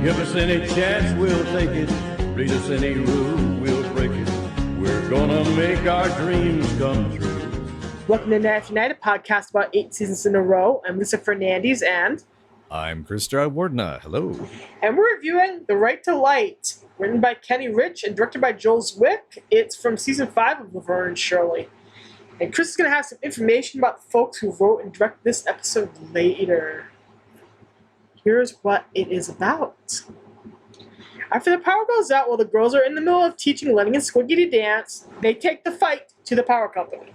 Give us any chance, we'll take it. Read us any rule, we'll break it. We're gonna make our dreams come true. Welcome to Navtastic, a podcast about 8 seasons in a row. I'm Lisa Fernandes, and I'm Chris Jayawardena. Hello. And we're reviewing The Right to Light, written by Kenny Rich and directed by Joel Zwick. It's from season 5 of Laverne Shirley. And Chris is going to have some information about the folks who wrote and directed this episode later. Here's what it is about. After the power goes out while the girls are in the middle of teaching Lenny and Squiggy to dance, they take the fight to the power company.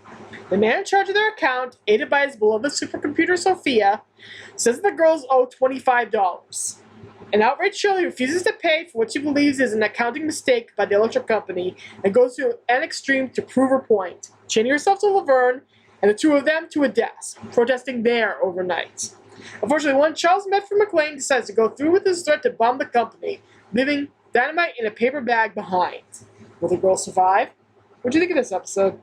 The man in charge of their account, aided by his beloved supercomputer Sophia, says the girls owe $25. An outraged Shirley refuses to pay for what she believes is an accounting mistake by the electric company and goes to an extreme to prove her point, chaining herself to Laverne and the two of them to a desk, protesting there overnight. Unfortunately, one Charles Medford McLean decides to go through with his threat to bomb the company, leaving dynamite in a paper bag behind. Will the girls survive? What do you think of this episode?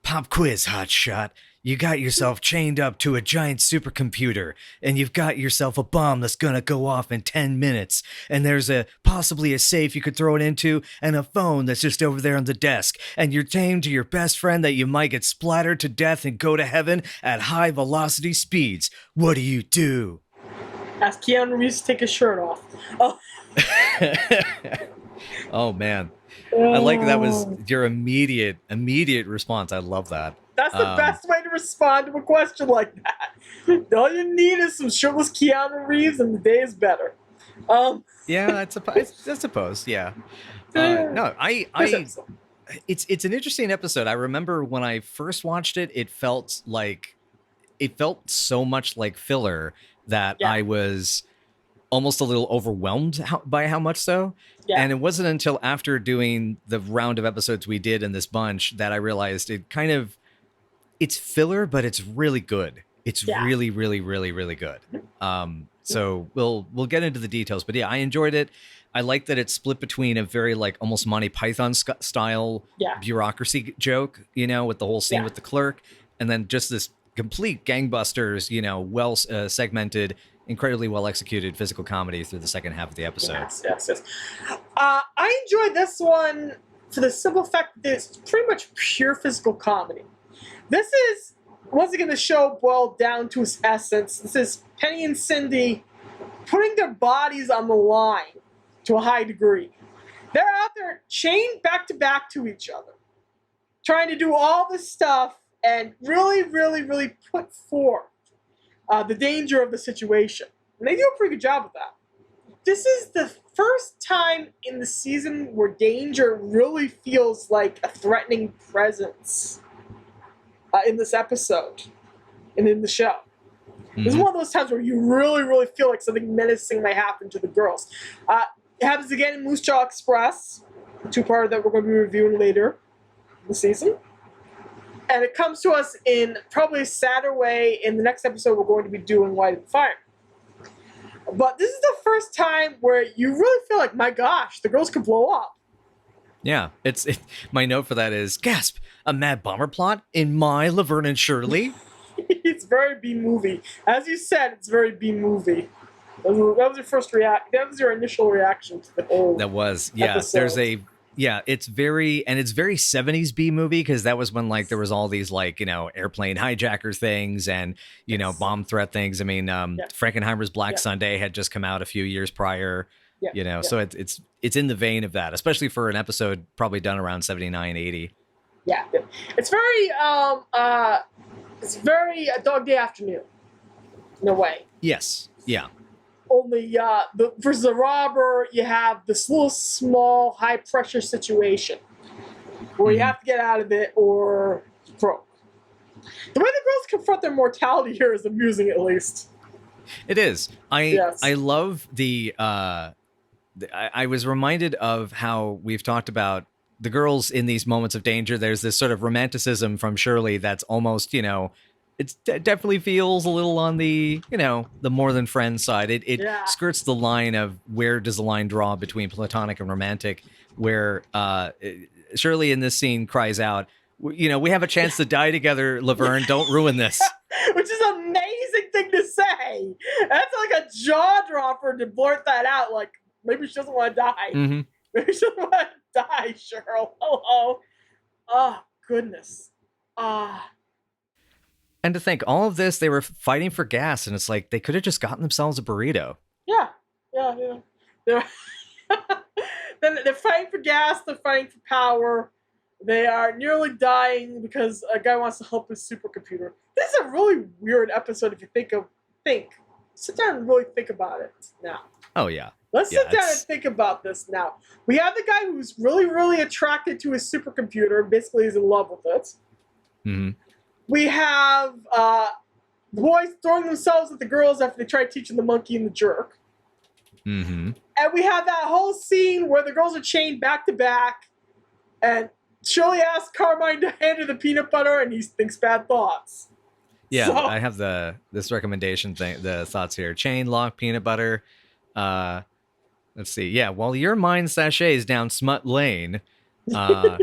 Pop quiz, hotshot. You got yourself chained up to a giant supercomputer, and you've got yourself a bomb that's gonna go off in 10 minutes, and there's possibly a safe you could throw it into, and a phone that's just over there on the desk, and you're tamed to your best friend that you might get splattered to death and go to heaven at high velocity speeds. What do you do? Ask Keanu Reeves to take his shirt off. Oh, Oh, man. I like that was your immediate response. I love that. That's the best way to respond to a question like that. All you need is some shirtless Keanu Reeves, and the day is better. Yeah, I suppose. Yeah. No, it's an interesting episode. I remember when I first watched it, it felt so much like filler that I was almost a little overwhelmed by how much so. Yeah. And it wasn't until after doing the round of episodes we did in this bunch that I realized it's filler, but it's really good. It's really, really, really, really good. So we'll get into the details, but yeah, I enjoyed it. I like that it's split between a very like almost Monty Python style bureaucracy joke, with the whole scene with the clerk, and then just this complete gangbusters, well segmented, incredibly well executed physical comedy through the second half of the episode. Yes. I enjoyed this one for the simple fact that it's pretty much pure physical comedy. This is, once again, the show boiled down to its essence. This is Penny and Cindy putting their bodies on the line to a high degree. They're out there chained back to back to each other, trying to do all this stuff and really, really, really put forth the danger of the situation. And they do a pretty good job of that. This is the first time in the season where danger really feels like a threatening presence in this episode and in the show. Mm-hmm. This is one of those times where you really, really feel like something menacing might happen to the girls. It happens again in Moose Jaw Express, a two-parter that we're going to be reviewing later in the season. And it comes to us in probably a sadder way in the next episode we're going to be doing Why Did the Fire. But this is the first time where you really feel like, my gosh, the girls could blow up. Yeah, my note for that is, gasp, a mad bomber plot in my Laverne and Shirley. It's very B-movie. As you said, it's very B-movie. That was your first that was your initial reaction to the whole That was, yeah. Episode. It's very 70s B movie, because that was when there was all these airplane hijacker things and bomb threat things. I mean, Frankenheimer's Black Sunday had just come out a few years prior. So it's in the vein of that, especially for an episode probably done around 79, 80. Yeah, it's very a Dog Day Afternoon in a way. Yes, yeah. Only versus a robber, you have this little small, high-pressure situation where you have to get out of it or broke. The way the girls confront their mortality here is amusing, at least. It is. I love the... I was reminded of how we've talked about the girls in these moments of danger. There's this sort of romanticism from Shirley that's almost, it definitely feels a little on the, the more than friends side. It skirts the line of where does the line draw between platonic and romantic, where Shirley in this scene cries out, we have a chance to die together, Laverne, don't ruin this. Which is amazing weird thing to say. That's like a jaw dropper to blurt that out. Like, maybe she doesn't want to die. Mm-hmm. Maybe she doesn't want to die, Cheryl. Hello. Oh, goodness. And to think, all of this, they were fighting for gas, and it's like they could have just gotten themselves a burrito. Yeah. They're fighting for gas. They're fighting for power. They are nearly dying because a guy wants to help his supercomputer. This is a really weird episode if you think. Sit down and really think about it now. Oh, yeah. Let's sit down and think about this now. We have the guy who's really, really attracted to his supercomputer. Basically, he's in love with it. Mm-hmm. We have boys throwing themselves at the girls after they try teaching the monkey and the jerk. Mm-hmm. And we have that whole scene where the girls are chained back to back, and Shirley asks Carmine to hand her the peanut butter, and he thinks bad thoughts. Yeah, So, I have this recommendation thing, the thoughts here. Chain, lock, peanut butter. Let's see. Yeah, while your mind sachets down Smut Lane. Yeah,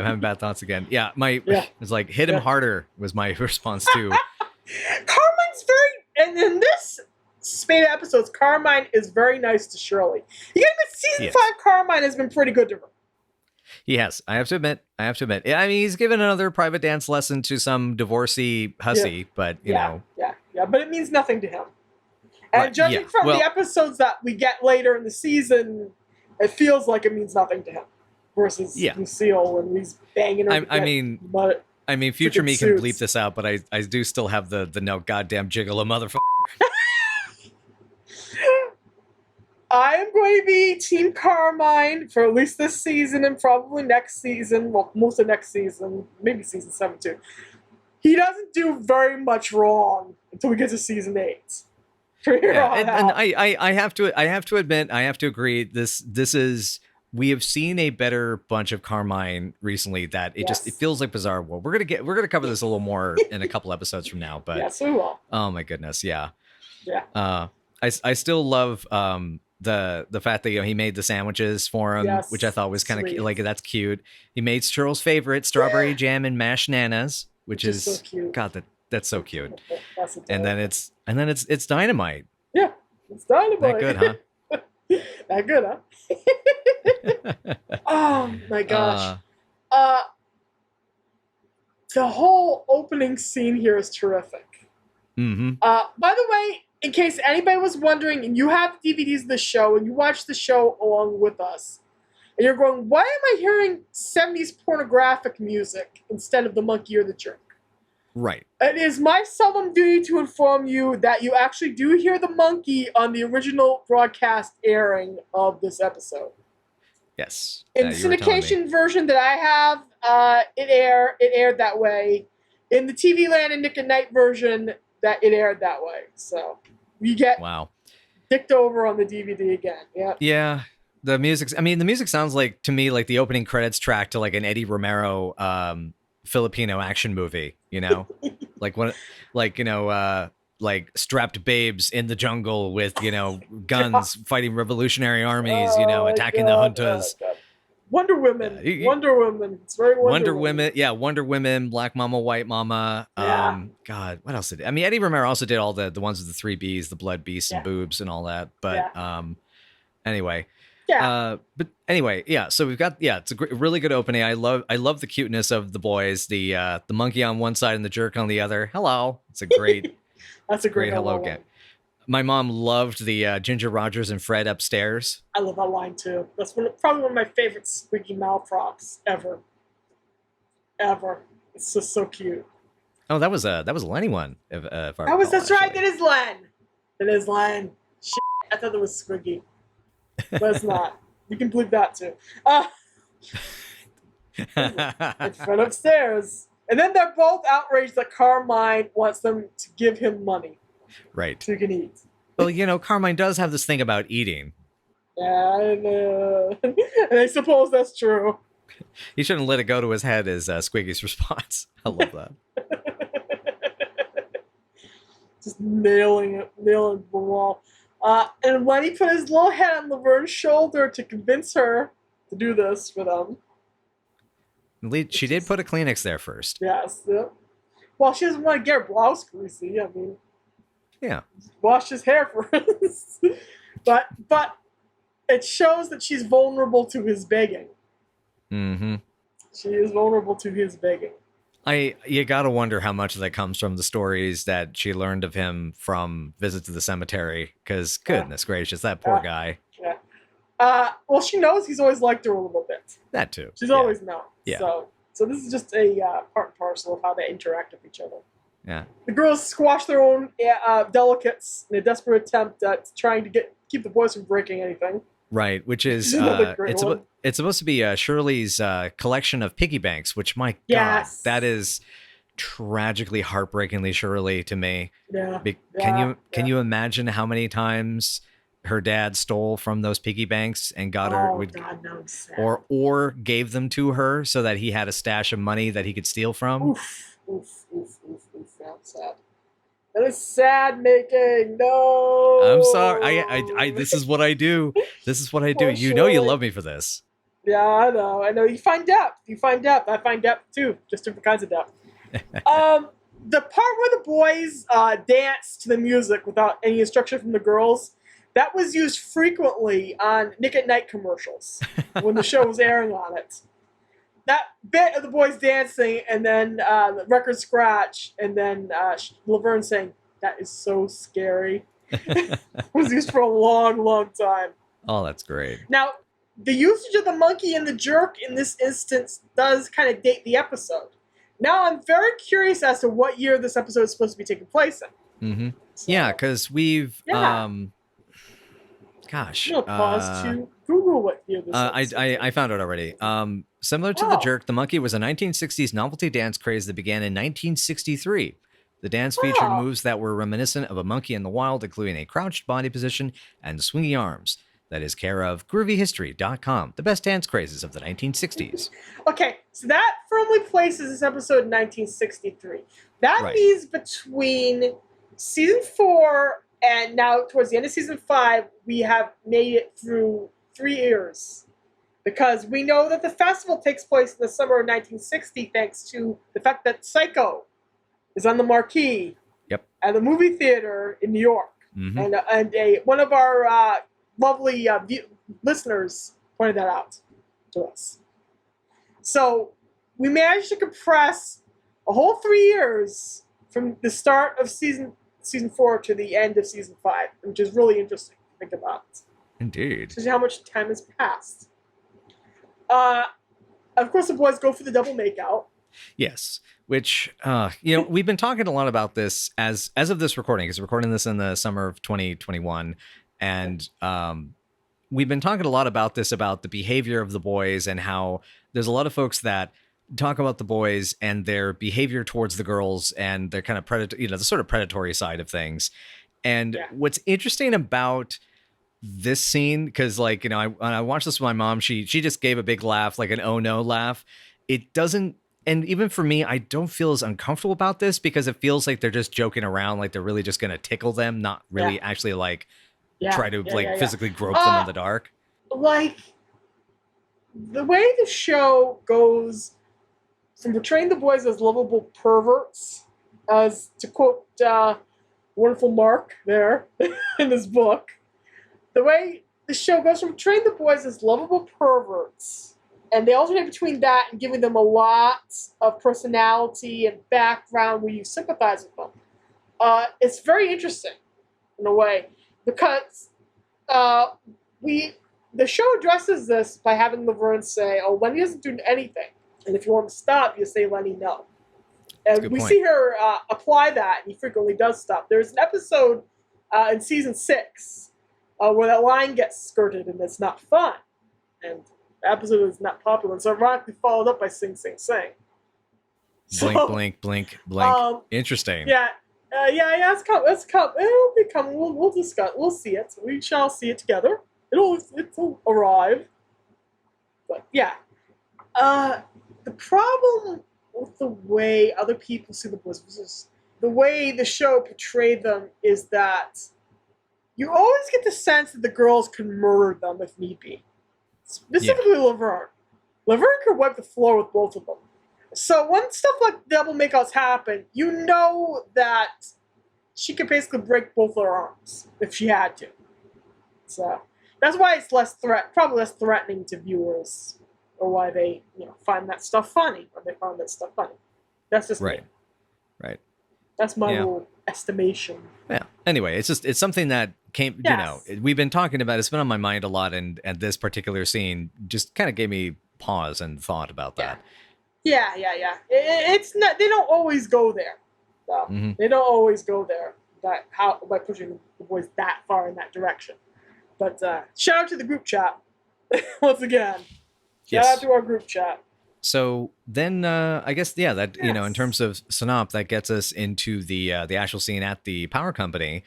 I'm having bad thoughts again. Yeah, it's like hit him harder was my response to. Carmine's and in this spate of episodes, Carmine is very nice to Shirley. You get season 5, Carmine has been pretty good to her. He has. I have to admit. I mean, he's given another private dance lesson to some divorcee hussy, but you know. Yeah, but it means nothing to him. And judging from the episodes that we get later in the season, it feels like it means nothing to him. Versus Lucille when he's banging her. I mean, future me can bleep this out, but I do still have the no goddamn gigolo motherfucker. I am going to be Team Carmine for at least this season and probably next season. Well, most of next season, maybe season 7 too. He doesn't do very much wrong until we get to season 8. And I have to admit, I have to agree. This is. We have seen a better bunch of Carmine recently that it feels like Bizarre World. We're gonna cover this a little more in a couple episodes from now, but yes, we will. Oh my goodness, yeah. I still love the fact that he made the sandwiches for him, which I thought was kind of like that's cute. He made Cheryl's favorite strawberry jam and mashed nanas, which is so cute. God, that's so cute. And then it's dynamite. Yeah, it's dynamite. That good, huh? That good, huh? Oh my gosh. The whole opening scene here is terrific. Mm-hmm. By the way, in case anybody was wondering, and you have DVDs of the show, and you watch the show along with us, and you're going, why am I hearing 70s pornographic music instead of the monkey or the jerk? Right. It is my solemn duty to inform you that you actually do hear the monkey on the original broadcast airing of this episode. Yes. In the syndication version that I have, it aired that way. In the TV Land and Nick at Night version, that it aired that way. So you get dicked over on the DVD again. Yeah. Yeah. The music sounds like to me like the opening credits track to like an Eddie Romero Filipino action movie, like strapped babes in the jungle with, guns fighting revolutionary armies, attacking the juntas. Wonder Women. Wonder Women. It's very Wonder Women. Yeah, Wonder Women, Black Mama, White Mama. God, what else did he? I mean, Eddie Romero also did all the ones with the 3 Bs, the blood, beasts, and boobs and all that. But anyway. Yeah. But anyway, so we've got it's a really good opening. I love the cuteness of the boys. The monkey on one side and the jerk on the other. Hello. It's a great that's a great hello game. My mom loved the Ginger Rogers and Fred upstairs. I love that line too. That's probably one of my favorite squeaky mouth props ever. It's just so cute. Oh, that was a Lenny one. That's right. That is Len. It is Len. Shit, I thought it was Squiggy. But it's not. You can believe that too. It's Fred upstairs. And then they're both outraged that Carmine wants them to give him money. Right. So he can eat. Well, Carmine does have this thing about eating. Yeah, and I suppose that's true. He shouldn't let it go to his head is Squiggy's response. I love that. Just nailing the wall. And when he put his little head on Laverne's shoulder to convince her to do this for them. She did put a Kleenex there first. Yes. Yeah. Well, she doesn't want to get her blouse greasy. I mean, Yeah. Washed his hair first. but it shows that she's vulnerable to his begging. Mm-hmm. She is vulnerable to his begging. You gotta wonder how much of that comes from the stories that she learned of him from Visit to the Cemetery, because goodness gracious, that poor guy. Yeah. Well, she knows he's always liked her a little bit. That too. She's always known. Yeah. So this is just a part and parcel of how they interact with each other. Yeah. The girls squash their own delicates in a desperate attempt at trying to keep the boys from breaking anything. Right, which is it's supposed to be Shirley's collection of piggy banks, which God, that is tragically heartbreakingly Shirley to me. Yeah. Can you imagine how many times her dad stole from those piggy banks and got her God, no, sad. or gave them to her so that he had a stash of money that he could steal from? Oof, sad. That is sad making. No. I'm sorry. I this is what I do. This is what I do. You know you love me for this. Yeah, I know. You find depth. I find depth too. Just different kinds of depth. The part where the boys dance to the music without any instruction from the girls, that was used frequently on Nick at Night commercials when the show was airing on it. That bit of the boys dancing and then the record scratch and then Laverne saying, "That is so scary," was used for a long, long time. Oh, that's great. Now, the usage of the monkey and the jerk in this instance does kind of date the episode. Now, I'm very curious as to what year this episode is supposed to be taking place in. Mm-hmm. So, yeah, because we've... Gosh. I'm gonna pause to Google what year this is. I found it already. Similar to the jerk, the monkey was a 1960s novelty dance craze that began in 1963. The dance featured moves that were reminiscent of a monkey in the wild, including a crouched body position and swingy arms. That is care of groovyhistory.com, the best dance crazes of the 1960s. Okay, so that firmly places this episode in 1963. That means between season 4 and now towards the end of season 5, we have made it through 3 years. Because we know that the festival takes place in the summer of 1960 thanks to the fact that Psycho is on the marquee at the movie theater in New York. Mm-hmm. And one of our lovely listeners pointed that out to us. So we managed to compress a whole 3 years from the start of season 4 to the end of season 5, which is really interesting to think about. Indeed. To see how much time has passed. Of course, the boys go for the double makeout. Yes, which, we've been talking a lot about this as of this recording, because we're recording this in the summer of 2021. And we've been talking a lot about this, about the behavior of the boys and how there's a lot of folks that talk about the boys and their behavior towards the girls and their kind of the sort of predatory side of things. And what's interesting about this scene, because when I watched this with my mom, she just gave a big laugh, like an oh no laugh. It doesn't, and even for me, I don't feel as uncomfortable about this because it feels like they're just joking around, like they're really just going to tickle them, not really actually try to physically grope them in the dark. Like the way the show goes from portraying the boys as lovable perverts, as to quote wonderful Mark there in his book. The way the show goes from portraying the boys as lovable perverts, and they alternate between that and giving them a lot of personality and background where you sympathize with them. It's very interesting in a way because the show addresses this by having Laverne say, "Oh, Lenny doesn't do anything, and if you want him to stop, you say Lenny no." And we see her apply that, and he frequently does stop. There's an episode in season 6. Where that line gets skirted and it's not fun. And the episode is not popular. And so ironically followed up by Sing, Sing, Sing. Blink, blink, blink. Interesting. Yeah. It's coming. It'll be coming. We'll discuss. We'll see it. We shall see it together. It'll arrive. But yeah. The problem with the way other people see the boys versus the way the show portrayed them is that you always get the sense that the girls can murder them if need be. Specifically Laverne. Laverne could wipe the floor with both of them. So when stuff like double makeouts happen, you know that she could basically break both her arms if she had to. So that's why it's probably less threatening to viewers, or why they find that stuff funny, or they found that stuff funny. That's just right, me. right. That's my little estimation. Yeah. Anyway, it's something that came. Yes. We've been talking about. It's been on my mind a lot, and this particular scene just kind of gave me pause and thought about that. Yeah. It's not. They don't always go there. So They don't always go there. By pushing the boys that far in that direction. But shout out to the group chat once again. Shout out to our group chat. So then, I guess, that in terms of synop, that gets us into the actual scene at the power company,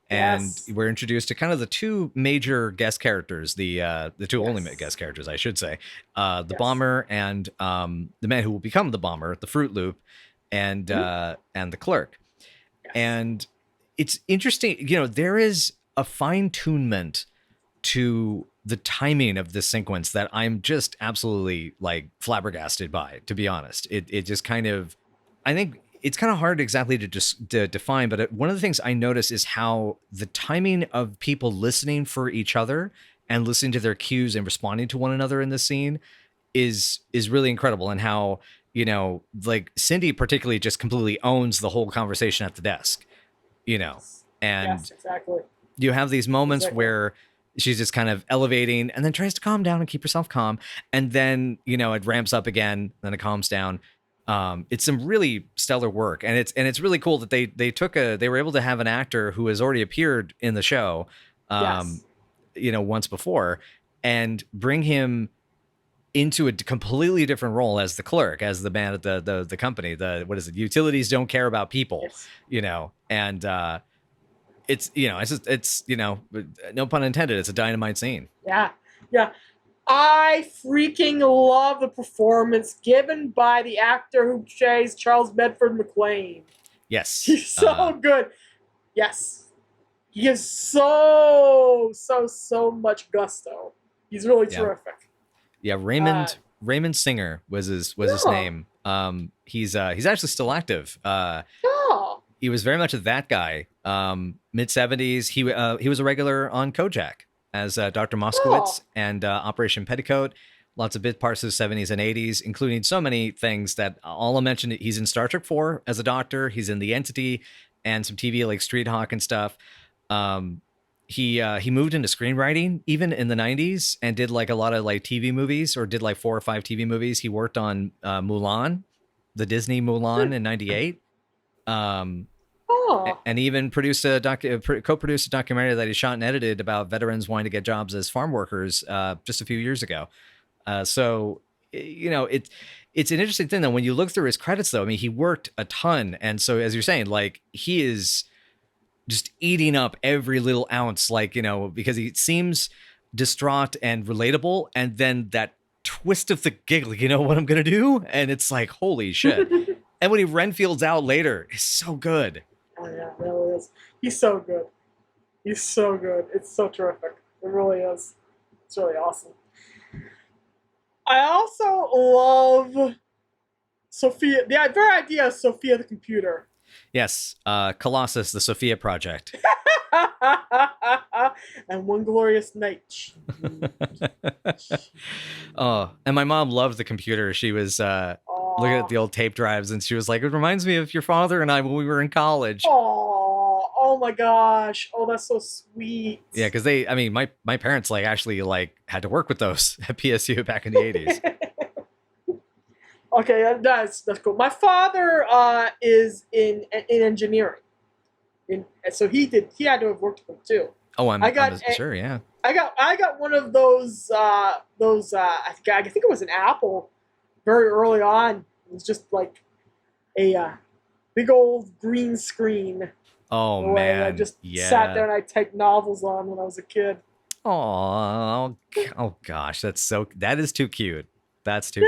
and we're introduced to kind of the two major guest characters, the two only guest characters, I should say, the bomber and the man who will become the bomber, the Fruit Loop, and the clerk. Yes. And it's interesting, there is a fine-tunement to the timing of this sequence that I'm just absolutely like flabbergasted by, to be honest. It just kind of, I think it's kind of hard exactly to define, but one of the things I notice is how the timing of people listening for each other and listening to their cues and responding to one another in the scene is really incredible, and how, like Cindy particularly just completely owns the whole conversation at the desk, and exactly. You have these moments where she's just kind of elevating and then tries to calm down and keep herself calm. And then, it ramps up again, then it calms down. It's some really stellar work. And it's really cool that they were able to have an actor who has already appeared in the show, once before, and bring him into a completely different role as the clerk, as the man at the company. What is it? Utilities don't care about people, and, it's no pun intended. It's a dynamite scene. Yeah. I freaking love the performance given by the actor who plays Charles Medford McLean. Yes. He's so good. Yes. He has so much gusto. He's really terrific. Yeah, Raymond Singer was his name. He's actually still active. He was very much that guy. Mid-70s, he was a regular on Kojak as Dr. Moskowitz and Operation Petticoat. Lots of bit parts of the 70s and 80s, including so many things that all I mentioned. He's in Star Trek 4 as a doctor. He's in The Entity and some TV like Street Hawk and stuff. He moved into screenwriting even in the 90s and did like a lot of like TV movies, or did like 4 or 5 TV movies. He worked on Mulan, the Disney Mulan in 98. And even co-produced a documentary that he shot and edited about veterans wanting to get jobs as farm workers just a few years ago. So it's an interesting thing, though, when you look through his credits, though. I mean, he worked a ton. And so, as you're saying, like, he is just eating up every little ounce, like, because he seems distraught and relatable. And then that twist of the giggle, what I'm going to do? And it's like, holy shit. And when he Renfield's out later, it's so good. Oh, yeah, it really is. He's so good. He's so good. It's so terrific. It really is. It's really awesome. I also love Sophia, the very idea of Sophia the computer. Yes, Colossus, the Sophia project. And one glorious night. Oh, and my mom loved the computer. She was looking at the old tape drives, and she was like, it reminds me of your father and I when we were in college. Oh my gosh. Oh, that's so sweet. Yeah, because my parents actually had to work with those at PSU back in the 80s. Okay, that's cool. My father is in engineering. So he had to have worked with them too. Oh, I'm sure, yeah. I got one of those I think it was an Apple very early on. It was just like a big old green screen. Oh man. I just sat there and I typed novels on when I was a kid. Oh gosh, that is too cute. That's too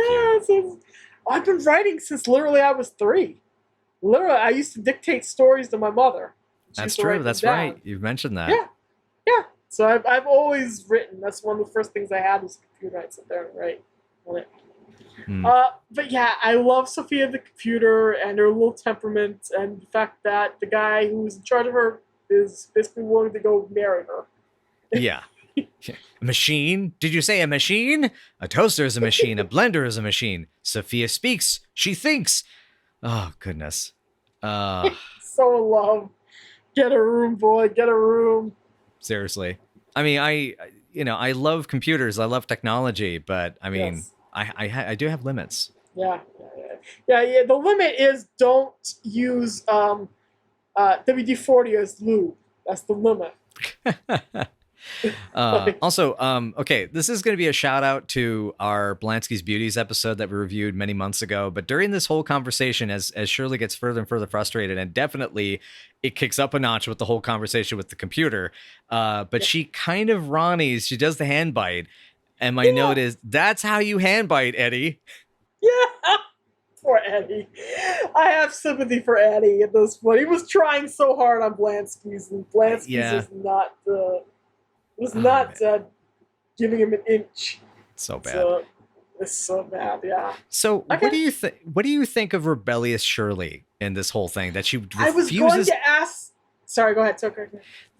cute. I've been writing since literally I was 3. Literally, I used to dictate stories to my mother. That's true. That's right. You've mentioned that. Yeah. So I've always written. That's one of the first things I had was a computer. I'd sit there and write on it. But yeah, I love Sophia the computer and her little temperament and the fact that the guy who's in charge of her is basically willing to go marry her. Yeah. A machine? Did you say a machine? A toaster is a machine. A blender is a machine. Sophia speaks. She thinks. Oh, goodness. So in love. Get a room, boy. Get a room. Seriously. I mean, I love computers. I love technology, but I mean, yes. I do have limits. Yeah. The limit is don't use WD-40 as lube. That's the limit. Also, okay, this is going to be a shout out to our Blansky's Beauties episode that we reviewed many months ago. But during this whole conversation, as Shirley gets further and further frustrated, and definitely it kicks up a notch with the whole conversation with the computer. But she kind of Ronnie's, she does the hand bite. And my note is, that's how you hand bite, Eddie. Yeah. Poor Eddie. I have sympathy for Eddie at this point. He was trying so hard on Blansky's, and Blansky's was not giving him an inch. So bad. It's so bad, yeah. So okay. What do you think of rebellious Shirley in this whole thing? That she refuses. I was going to ask. Sorry, go ahead.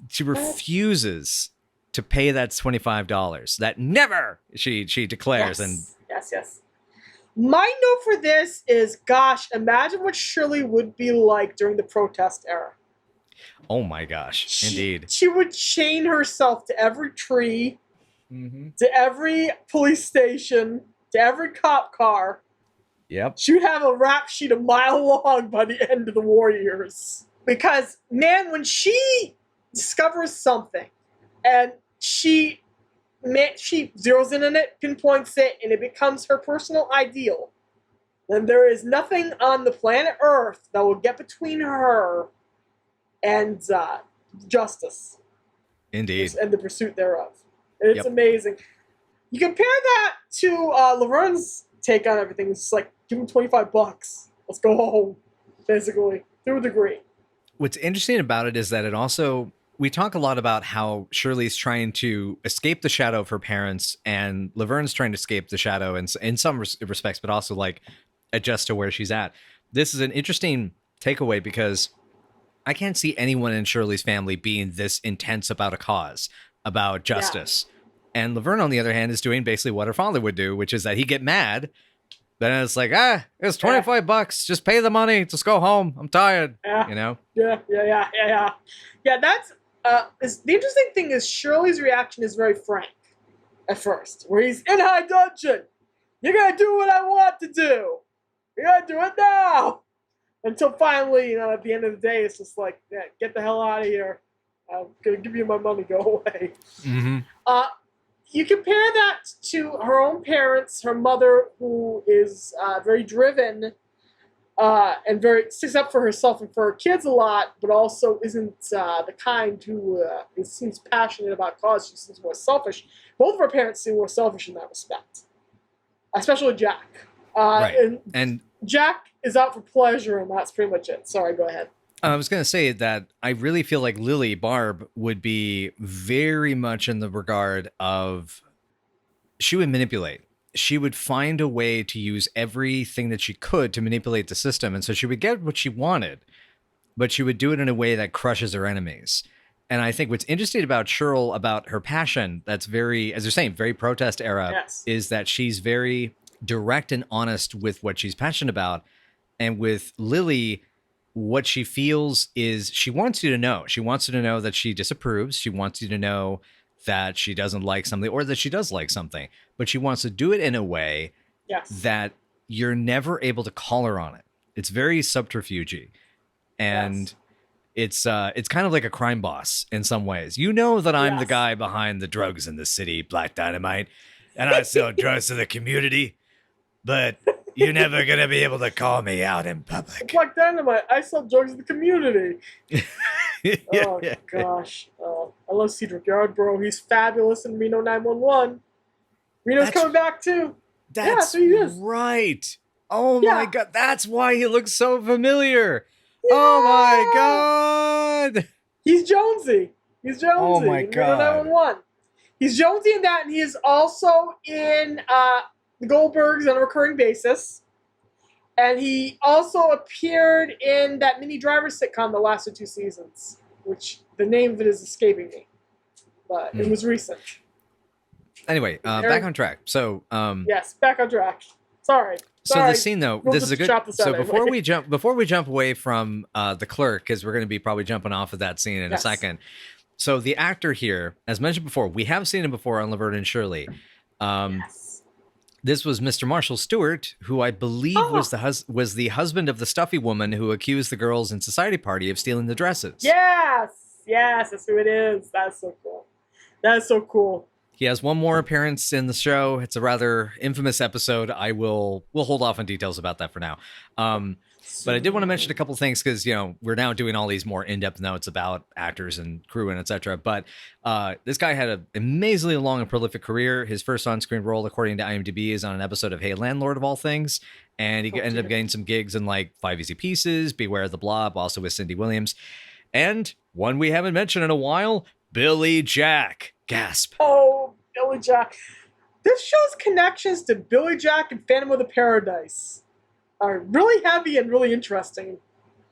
She refuses to pay that $25. That never she declares. Yes. My note for this is, gosh, imagine what Shirley would be like during the protest era. Oh my gosh, indeed. She would chain herself to every tree, to every police station, to every cop car. Yep. She would have a rap sheet a mile long by the end of the war years. Because, man, when she discovers something and she zeroes in on it, pinpoints it, and it becomes her personal ideal, then there is nothing on the planet Earth that will get between her and justice. Indeed. And the pursuit thereof. And it's amazing. You compare that to Laverne's take on everything. It's just like, give him $25. Let's go home, basically, to a degree. What's interesting about it is that it also, we talk a lot about how Shirley's trying to escape the shadow of her parents, and Laverne's trying to escape the shadow in some respects, but also like adjust to where she's at. This is an interesting takeaway because I can't see anyone in Shirley's family being this intense about a cause, about justice. Yeah. And Laverne, on the other hand, is doing basically what her father would do, which is that he'd get mad. Then it's like, it's $25. Just pay the money. Just go home. I'm tired. Yeah. You know? Yeah. Yeah, that's the interesting thing is Shirley's reaction is very frank at first, where he's in high dudgeon. You're going to do what I want to do. You're going to do it now. Until finally, at the end of the day, it's just like, get the hell out of here. I'm going to give you my money. Go away. Mm-hmm. You compare that to her own parents, her mother, who is very driven and very sticks up for herself and for her kids a lot, but also isn't the kind who seems passionate about cause. She seems more selfish. Both of her parents seem more selfish in that respect, especially Jack. Right. And Jack is out for pleasure, and that's pretty much it. Sorry, go ahead. I was going to say that I really feel like Lily Barb would be very much in the regard of, she would manipulate. She would find a way to use everything that she could to manipulate the system. And so she would get what she wanted, but she would do it in a way that crushes her enemies. And I think what's interesting about Shirl, about her passion, that's very, as you're saying, very protest era, is that she's very direct and honest with what she's passionate about. And with Lily, what she feels is she wants you to know. She wants you to know that she disapproves. She wants you to know that she doesn't like something or that she does like something. But she wants to do it in a way that you're never able to call her on it. It's very subterfugey. And it's kind of like a crime boss in some ways. You know that I'm the guy behind the drugs in the city, Black Dynamite, and I sell drugs to the community. But you're never going to be able to call me out in public. Black Dynamite, I sell drugs in the community. Gosh. I love Cedric Yarborough. He's fabulous in Reno 911. Reno's coming back, too. That's right. Oh, my God. That's why he looks so familiar. Yeah. Oh, my God. He's Jonesy. Oh, my God. Reno 911. He's Jonesy in that, and he is also in the Goldbergs on a recurring basis. And he also appeared in that Mini Driver sitcom that lasted 2 seasons, which the name of it is escaping me. But it was recent. Anyway, back on track. So yes, back on track. Sorry. So the scene though, we'll this is a good. So before we jump away from the clerk, because we're going to be probably jumping off of that scene in a second. So the actor here, as mentioned before, we have seen him before on Laverne and Shirley. This was Mr. Marshall Stewart, who I believe was the husband of the stuffy woman who accused the girls in Society Party of stealing the dresses. Yes, that's who it is. That's so cool. That's so cool. He has one more appearance in the show. It's a rather infamous episode. We'll hold off on details about that for now. But I did want to mention a couple things because, we're now doing all these more in-depth notes about actors and crew and etc. But this guy had an amazingly long and prolific career. His first on-screen role, according to IMDb, is on an episode of Hey Landlord of all things. And he ended up getting some gigs in like 5 Easy Pieces, Beware of the Blob, also with Cindy Williams. And one we haven't mentioned in a while, Billy Jack. Gasp. Oh, Billy Jack. This show's connections to Billy Jack and Phantom of the Paradise are really heavy and really interesting.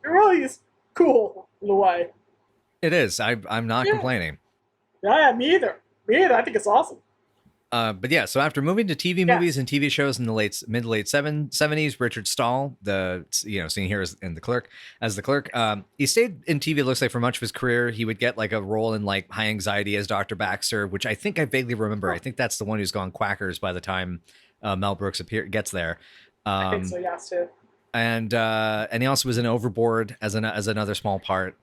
It really is cool in a way. It is. I'm not complaining. Yeah, me either. I think it's awesome. But yeah, so after moving to TV movies and TV shows in the mid to late 70s, Richard Stahl, seen here in The Clerk, as the clerk, he stayed in TV, it looks like, for much of his career. He would get like a role in like High Anxiety as Dr. Baxter, which I think I vaguely remember. I think that's the one who's gone quackers by the time Mel Brooks gets there. I think so, yes, too. And he also was in Overboard as another small part.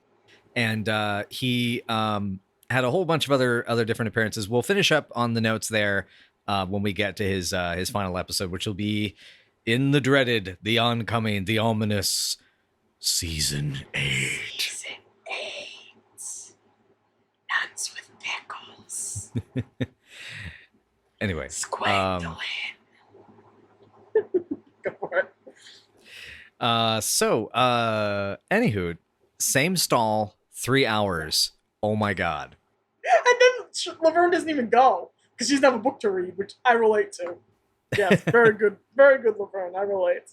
And he had a whole bunch of other different appearances. We'll finish up on the notes there when we get to his final episode, which will be in the dreaded, the oncoming, the ominous Season 8. Season 8. Nuts with pickles. Anyway. Squiggle Go for it. Anywho, same stall, 3 hours. Oh my God. And then Laverne doesn't even go because she doesn't have a book to read, which I relate to. Yes, very good Laverne. I relate.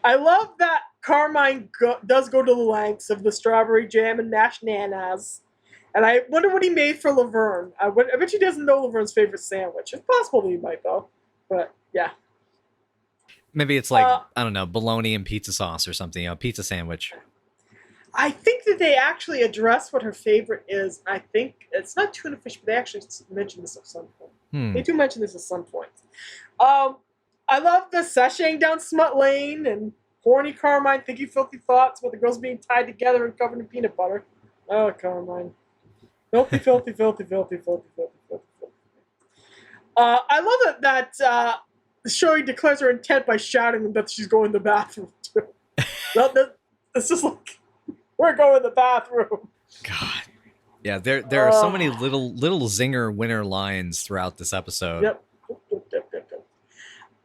I love that Carmine does go to the lengths of the strawberry jam and mashed nanas. And I wonder what he made for Laverne. I bet she doesn't know Laverne's favorite sandwich. It's possible that he might, though. But, yeah. Maybe it's like, I don't know, bologna and pizza sauce or something, pizza sandwich. I think that they actually address what her favorite is. I think it's not tuna fish, but they actually mention this at some point. They do mention this at some point. I love the sashaying down Smut Lane and horny Carmine thinking filthy thoughts about the girls being tied together and covered in peanut butter. Oh, Carmine. Filthy, filthy, filthy, filthy, filthy, filthy, filthy, filthy. I love it that Shirley declares her intent by shouting that she's going to the bathroom, too. It's just like, we're going to the bathroom. God. Yeah, there are so many little zinger winner lines throughout this episode. Yep.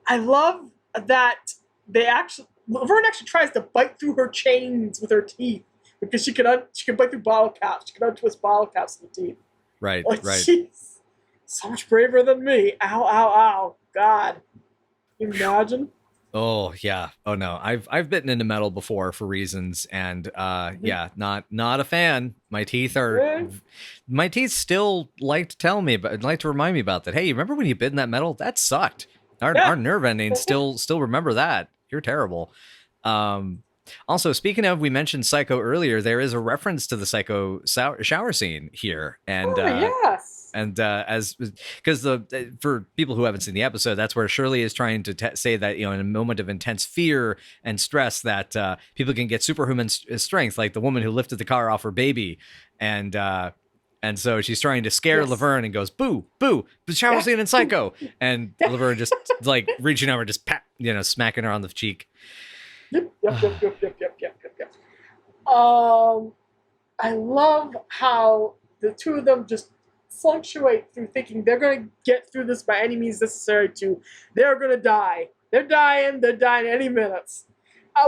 I love that Laverne actually tries to bite through her chains with her teeth because she can bite through bottle caps. She can untwist bottle caps with the teeth. Right. She's so much braver than me. Ow, ow, ow. God. Can you imagine? Oh yeah. Oh no. I've bitten into metal before for reasons, and not a fan. My teeth still like to remind me about that. Hey, remember when you bit in that metal? That sucked. Our nerve endings still remember that. You're terrible. Also, speaking of, we mentioned Psycho earlier. There is a reference to the Psycho shower scene here, and yes. And because for people who haven't seen the episode, that's where Shirley is trying to say that, in a moment of intense fear and stress, that people can get superhuman strength, like the woman who lifted the car off her baby, and so she's trying to scare Laverne and goes, "Boo, boo, the shower scene in Psycho," and Laverne just like reaching over, just pat, smacking her on the cheek. Yep. I love how the two of them just fluctuate through thinking they're going to get through this by any means necessary to. They're going to die. They're dying any minutes.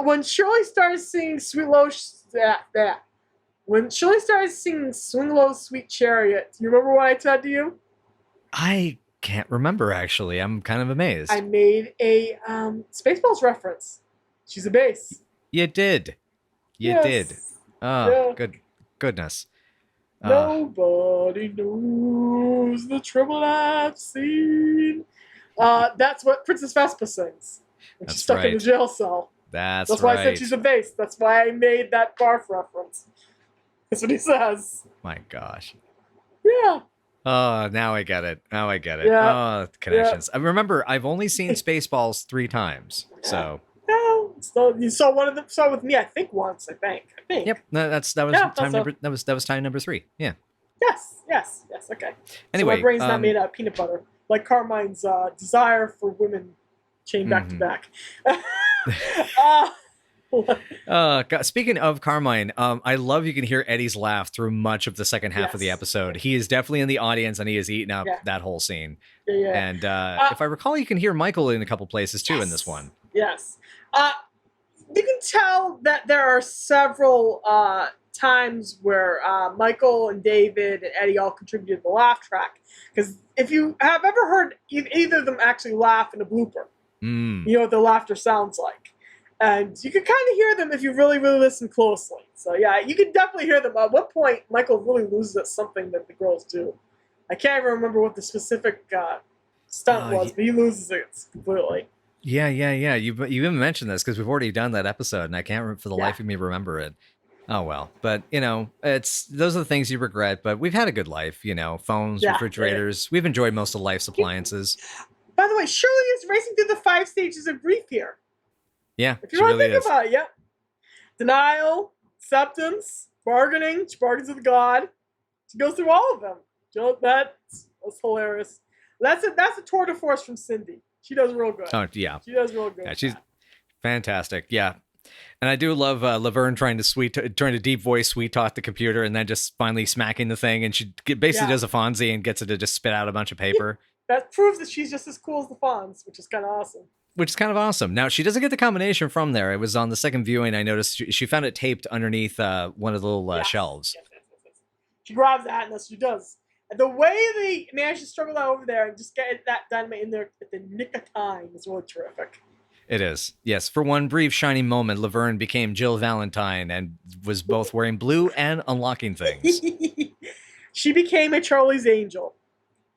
When Shirley started singing When Shirley started singing Swing Low, Sweet Chariot, do you remember what I said to you? I can't remember, actually. I'm kind of amazed. I made a Spaceballs reference. She's a base. You did. You did. Oh, goodness. Nobody knows the trouble I've seen. That's what Princess Vespa sings when she's stuck in the jail cell. That's why I said she's a base. That's why I made that Barf reference. That's what he says. My gosh. Yeah. Oh, now I get it. Yeah. Oh, connections. I remember I've only seen Spaceballs 3 times. So. So you saw one of them. Saw with me, I think once. I think. Yep. That was time number 3. Yeah. Yes. Okay. Anyway, so my brain's not made out of peanut butter, like Carmine's desire for women chained back to back. God, speaking of Carmine, I love you can hear Eddie's laugh through much of the second half of the episode. He is definitely in the audience, and he is eating up that whole scene. Yeah. And if I recall, you can hear Michael in a couple places too in this one. Yes. You can tell that there are several times where Michael and David and Eddie all contributed to the laugh track. Because if you have ever heard either of them actually laugh in a blooper, you know what the laughter sounds like. And you can kind of hear them if you really, really listen closely. So yeah, you can definitely hear them. At one point, Michael really loses at something that the girls do. I can't even remember what the specific stunt was, but he loses it completely. Yeah. You even mentioned this because we've already done that episode, and I can't for the life of me remember it. Oh well, but those are the things you regret. But we've had a good life, phones, refrigerators. We've enjoyed most of life's appliances. By the way, Shirley is racing through the 5 stages of grief here. Yeah, if you want to think about it, denial, acceptance, bargaining. She bargains with God. She goes through all of them. That's hilarious. That's a tour de force from Cindy. She does real good. Oh yeah, she does real good. Yeah, she's fantastic. Yeah, and I do love Laverne trying to deep voice sweet talk the computer, and then just finally smacking the thing, and she basically does a Fonzie and gets it to just spit out a bunch of paper. That proves that she's just as cool as the Fonz, which is kind of awesome. Now, she doesn't get the combination from there. It was on the second viewing. I noticed she found it taped underneath one of the little shelves. Yes. She grabs that, and that's what she does. And the way they managed to struggle that over there and just get that dynamite in there at the nick of time is really terrific. It is. Yes. For one brief shining moment, Laverne became Jill Valentine and was both wearing blue and unlocking things. She became a Charlie's Angel.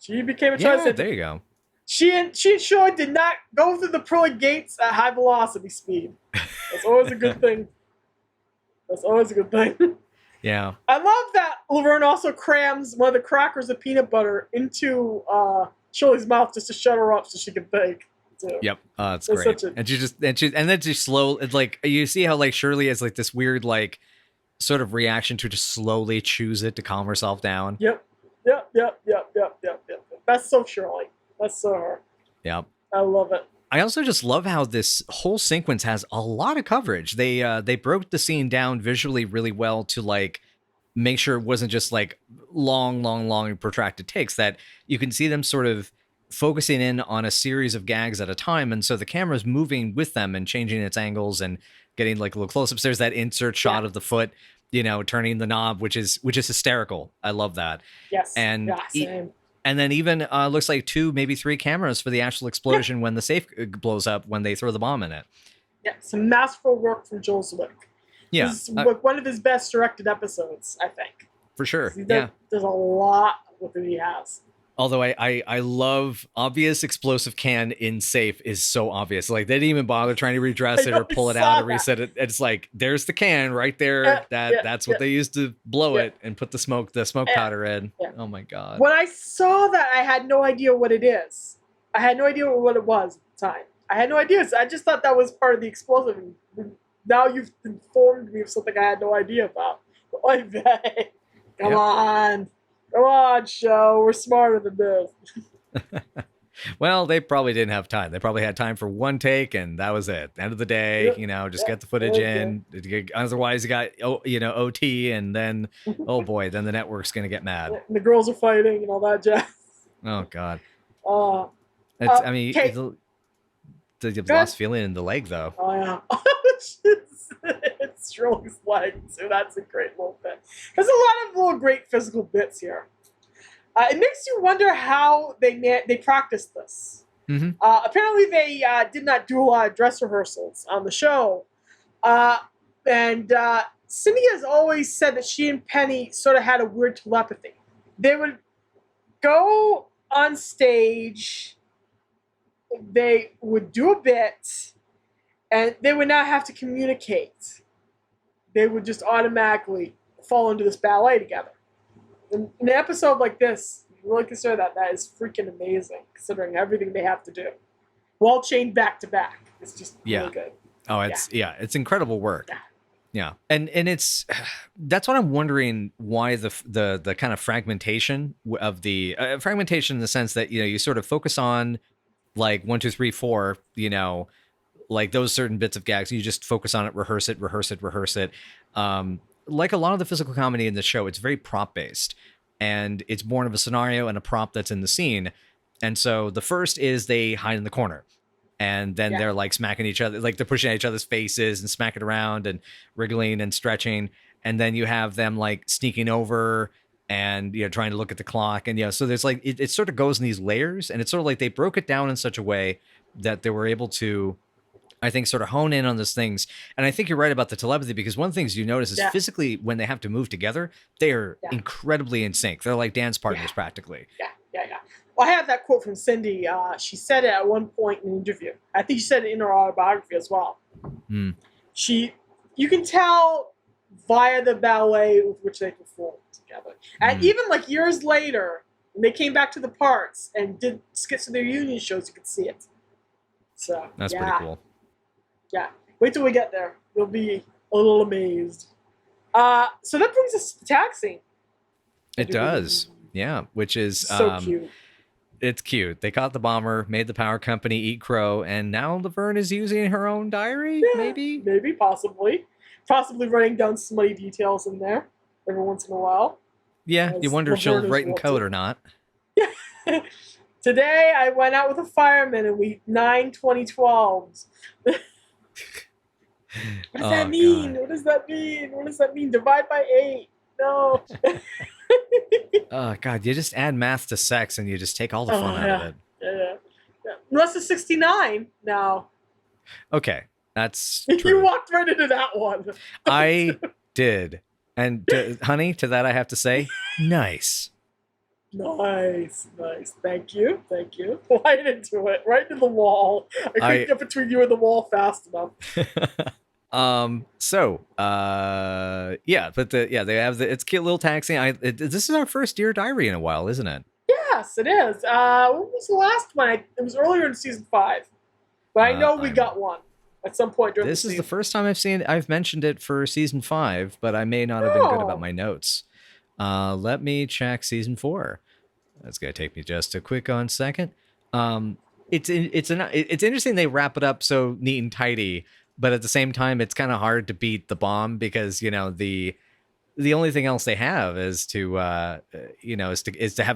There you go. She and Shirley did not go through the pearly gates at high velocity speed. That's always a good thing. Yeah. I love that Laverne also crams one of the crackers of peanut butter into Shirley's mouth just to shut her up so she can think. So, yep. It's great. And then she slow. It's like you see how Shirley has this weird sort of reaction to just slowly choose it to calm herself down. Yep. That's so Shirley. That's so her. Yep. I love it. I also just love how this whole sequence has a lot of coverage. They broke the scene down visually really well to make sure it wasn't just long protracted takes, that you can see them sort of focusing in on a series of gags at a time, and so the camera's moving with them and changing its angles and getting little close-ups. There's that insert shot of the foot, turning the knob, which is hysterical. I love that. Yes. And same. And then even looks like 2, maybe 3 cameras for the actual explosion when the safe blows up when they throw the bomb in it. Yeah, some masterful work from Joel Zwick. Yeah. This is one of his best directed episodes, I think. For sure. There's a lot with what he has. Although I love obvious explosive can in safe is so obvious. They didn't even bother trying to redress it or pull it out or reset it. It's there's the can right there. That's what they used to blow it and put the smoke powder in. Yeah. Oh my God. When I saw that, I had no idea what it is. I had no idea what it was at the time. I had no idea. I just thought that was part of the explosive. Now you've informed me of something I had no idea about. Come on. Come on, show. We're smarter than this. Well, they probably didn't have time. They probably had time for one take, and that was it. End of the day, just get the footage in. Otherwise, you got OT, and then then the network's gonna get mad. And the girls are fighting and all that jazz. Oh God. The lost feeling in the leg, though. Oh yeah. It's Shirley's leg, so that's a great little bit. There's a lot of little great physical bits here. It makes you wonder how they practiced this. Mm-hmm. Apparently, they did not do a lot of dress rehearsals on the show. And Cindy has always said that she and Penny sort of had a weird telepathy. They would go on stage, they would do a bit, and they would not have to communicate. They would just automatically fall into this ballet together. In an episode like this, you really consider that is freaking amazing, considering everything they have to do. While chained back to back. It's just really good. Oh, it's incredible work. Yeah. And it's that's what I'm wondering, why the kind of fragmentation of the fragmentation in the sense that, you sort of focus on like 1, 2, 3, 4, like those certain bits of gags. You just focus on it, rehearse it. Like a lot of the physical comedy in the show, it's very prop based, and it's born of a scenario and a prop that's in the scene. And so the first is they hide in the corner, and then they're like smacking each other, like they're pushing at each other's faces and smacking around and wriggling and stretching. And then you have them like sneaking over and, trying to look at the clock. And, so there's like, it sort of goes in these layers, and it's sort of like they broke it down in such a way that they were able to, I think, sort of hone in on those things. And I think you're right about the telepathy, because one of the things you notice is physically when they have to move together, they are incredibly in sync. They're like dance partners practically. Yeah. Well, I have that quote from Cindy. She said it at one point in an interview. I think she said it in her autobiography as well. Mm. You can tell via the ballet with which they performed together. And even like years later, when they came back to the parts and did skits of their union shows, you could see it. So that's pretty cool. Yeah. Wait till we get there. You'll be a little amazed. So that brings us to the taxi. It does. Yeah. Which is so cute. It's cute. They caught the bomber, made the power company eat crow, and now Laverne is using her own diary, maybe? Maybe, possibly. Possibly writing down smutty details in there every once in a while. Yeah, you wonder if she'll write in code or not. Yeah. Today, I went out with a fireman and we 9/20/12s. What does that mean? God. What does that mean? What does that mean? Divide by 8. No. Oh, God, you just add math to sex and you just take all the fun out of it. Yeah. Unless it's 69 now. Okay, that's true. true. You walked right into that one. I did. And, honey, to that I have to say, nice. Nice. Thank you. Right into it. Right into the wall. I couldn't get between you and the wall fast enough. They have it's a cute little taxi. This is our first Dear Diary in a while, isn't it? Yes, it is. What was the last one? It was earlier in season 5, but I know we got one at some point during. This is the first time I've mentioned it for season 5, but I may not have been good about my notes. Let me check season 4. That's gonna take me just a quick on second. It's interesting they wrap it up so neat and tidy. But at the same time, it's kind of hard to beat the bomb because, the only thing else they have is to have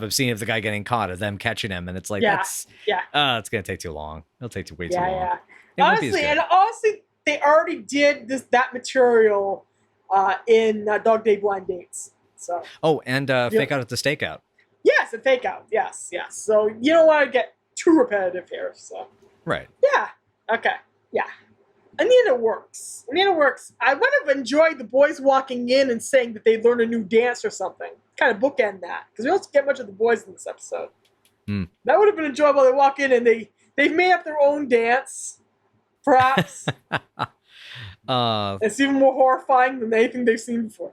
a scene of the guy getting caught, of them catching him. And it's like, it's going to take too long. It'll take way too long. Yeah. Honestly, they already did that material in Dog Day Blind Dates. So. Oh, and Fake Out at the Stakeout. Yes, and Fake Out. Yes. So you don't want to get too repetitive here. So. Right. Yeah. Okay. Yeah. And it works. I would have enjoyed the boys walking in and saying that they learned a new dance or something. Kind of bookend that. Because we don't get much of the boys in this episode. That would have been enjoyable. They walk in and they've made up their own dance, perhaps. It's even more horrifying than anything they've seen before.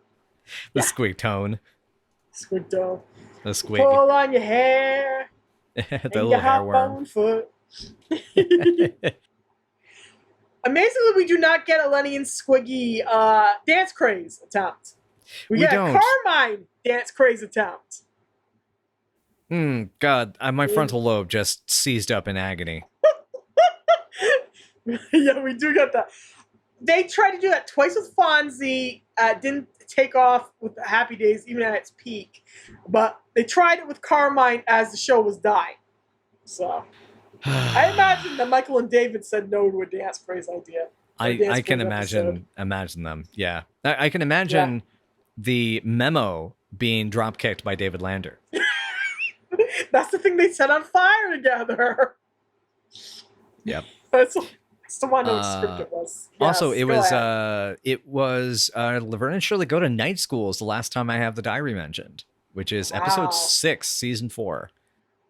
The squeak tone. Squeak tone. The squeak. Pull on your hair. The and little your hop hairworm. on foot. Amazingly, we do not get a Lenny and Squiggy dance craze attempt. We get a Carmine dance craze attempt. God, my frontal lobe just seized up in agony. Yeah, we do get that. They tried to do that twice with Fonzie. Didn't take off with the Happy Days, even at its peak. But they tried it with Carmine as the show was dying. So... I imagine that Michael and David said no to a dance craze idea. I can imagine them. Yeah. I can imagine the memo being drop kicked by David Lander. That's the thing they set on fire together. Yep. That's the one that script it was. Yes, also, it was Laverne and Shirley Go to Night School is the last time I have the diary mentioned, which is episode 6, season 4.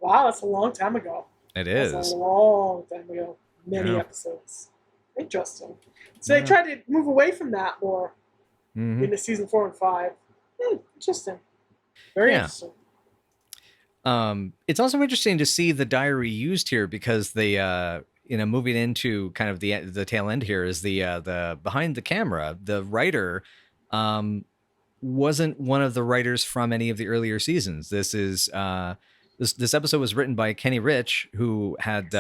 Wow, that's a long time ago. It is. That's a long time ago. Many episodes. Interesting. So they tried to move away from that more into season 4 and 5. Interesting. Very interesting. It's also interesting to see the diary used here because the moving into kind of the tail end here is the behind the camera. The writer wasn't one of the writers from any of the earlier seasons. This is this episode was written by Kenny Rich, who had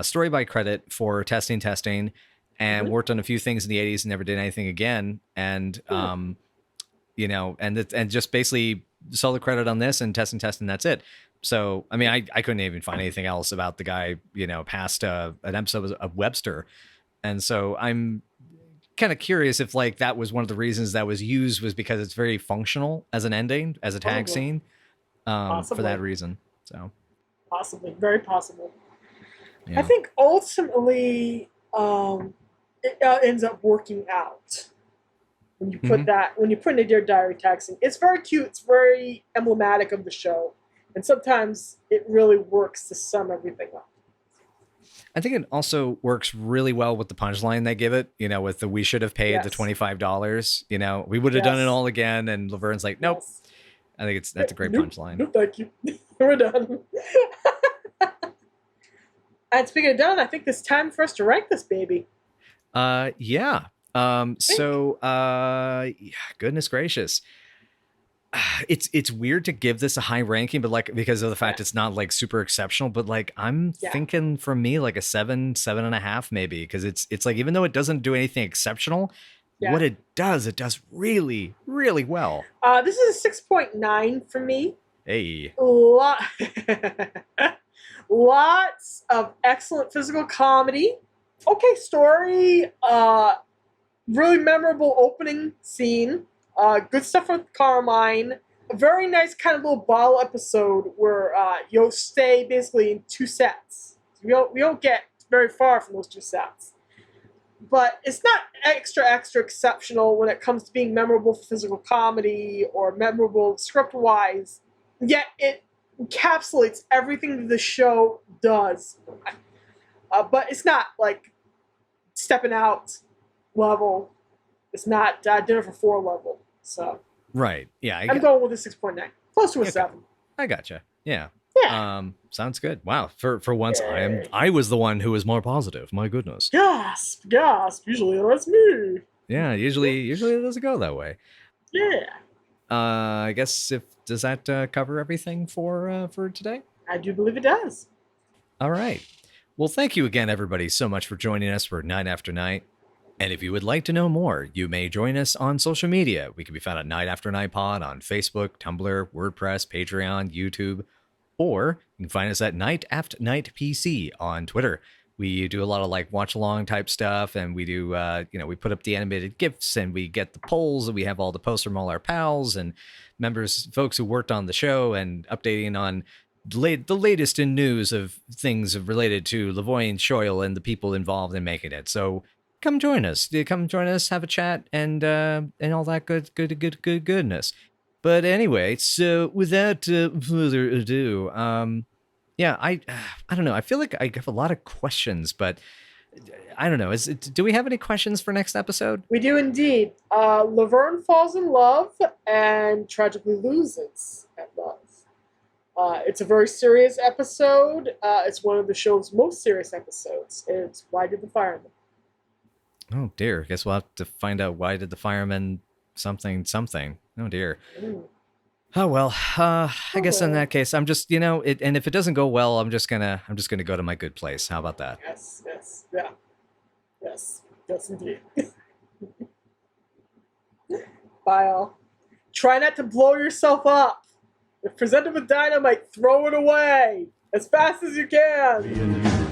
story by credit for testing, and worked on a few things in the 80s and never did anything again. And and just basically saw the credit on this and testing, that's it. So, I mean, I couldn't even find anything else about the guy, past an episode of Webster. And so I'm kind of curious if like that was one of the reasons that was used was because it's very functional as an ending, as a tag scene, for that reason. So possibly, very possible. Yeah. I think ultimately it ends up working out. When you put when you put in a Dear Diary tag scene, it's very cute. It's very emblematic of the show, and sometimes it really works to sum everything up. I think it also works really well with the punchline they give it. With the "we should have paid the $25." We would have done it all again, and Laverne's like, "Nope." Yes. I think that's a great punchline. No, thank you. We're done. And speaking of done, I think it's time for us to rank this baby. Yeah. Goodness gracious. It's weird to give this a high ranking, but like, because of the fact it's not like super exceptional, but like, I'm thinking for me, like a 7.5, maybe. Cause it's like, even though it doesn't do anything exceptional, what it does really, really well. This is a 6.9 for me. Hey. Lots of excellent physical comedy. Okay, story. Really memorable opening scene. Good stuff with Carmine. A very nice kind of little bottle episode where you'll stay basically in 2 sets. We don't get very far from those 2 sets. But it's not extra exceptional when it comes to being memorable physical comedy or memorable script-wise. Yet it encapsulates everything that the show does. But it's not like stepping out level. It's not Dinner for 4 level. So right, yeah, I'm going with a 6.9, close to a 7. I gotcha. Yeah. Sounds good. Wow. For once, Yeah. I was the one who was more positive. My goodness. Gasp. Usually that's me. Yeah. Usually it doesn't go that way. Yeah. I guess does that cover everything for today? I do believe it does. All right. Well, thank you again, everybody, so much for joining us for Night After Night. And if you would like to know more, you may join us on social media. We can be found at Night After Night Pod on Facebook, Tumblr, WordPress, Patreon, YouTube, or you can find us at Night After Night PC on Twitter. We do a lot of like watch along type stuff, and we do, we put up the animated GIFs, and we get the polls, and we have all the posts from all our pals and members, folks who worked on the show, and updating on the latest in news of things related to Laverne Shirley and the people involved in making it. So come join us, have a chat, and all that goodness. But anyway, so without further ado, I don't know. I feel like I have a lot of questions, but I don't know. Do we have any questions for next episode? We do indeed. Laverne falls in love and tragically loses at love. It's a very serious episode. It's one of the show's most serious episodes. It's Why Did the Fireman? Oh dear. I guess we'll have to find out why did the fireman something. Oh dear. Ooh. Oh well. I guess in that case, I'm just and if it doesn't go well, I'm just gonna go to my good place. How about that? Yes, yeah. Yes, indeed. Bye all. Try not to blow yourself up. If presented with dynamite, throw it away as fast as you can.